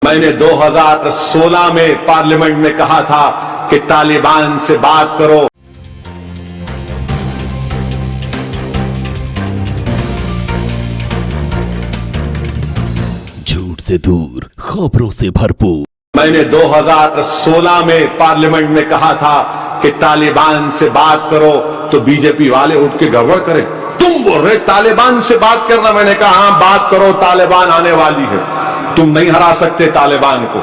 میں نے 2016 میں پارلیمنٹ میں کہا تھا کہ طالبان سے بات کرو. جھوٹ سے دور، خبروں سے بھرپور. میں نے 2016 میں پارلیمنٹ میں کہا تھا کہ طالبان سے بات کرو تو بی جے پی والے اٹھ کے گڑبڑ کرے. تم بول رہے طالبان سے بات کرنا. میں نے کہا ہاں بات کرو، طالبان آنے والی ہے. تم نہیں ہرا سکتے طالبان کو.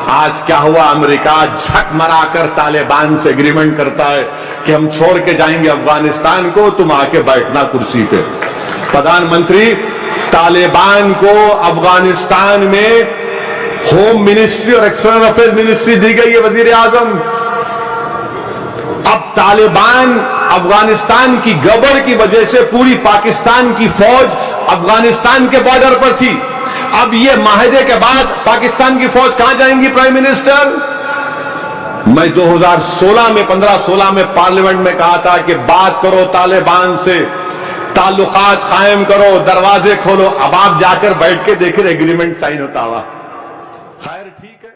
آج کیا ہوا؟ امریکہ جھک مرا کر طالبان سے ایگریمنٹ کرتا ہے کہ ہم چھوڑ کے جائیں گے افغانستان کو، تم آ کے بیٹھنا کرسی پہ. پردھان منتری، طالبان کو افغانستان میں ہوم منسٹری اور ایکسٹرنل افیئرز منسٹری دی گئی ہے وزیر اعظم. اب طالبان افغانستان کی گڑبڑ کی وجہ سے پوری پاکستان کی فوج افغانستان کے بارڈر پر تھی. اب یہ معاہدے کے بعد پاکستان کی فوج کہاں جائیں گی پرائم منسٹر؟ میں 2016 میں 15-16 میں پارلیمنٹ میں کہا تھا کہ بات کرو طالبان سے، تعلقات قائم کرو، دروازے کھولو. اب آپ جا کر بیٹھ کے دیکھ رہے ایگریمنٹ سائن ہوتا ہوا. خیر ٹھیک ہے.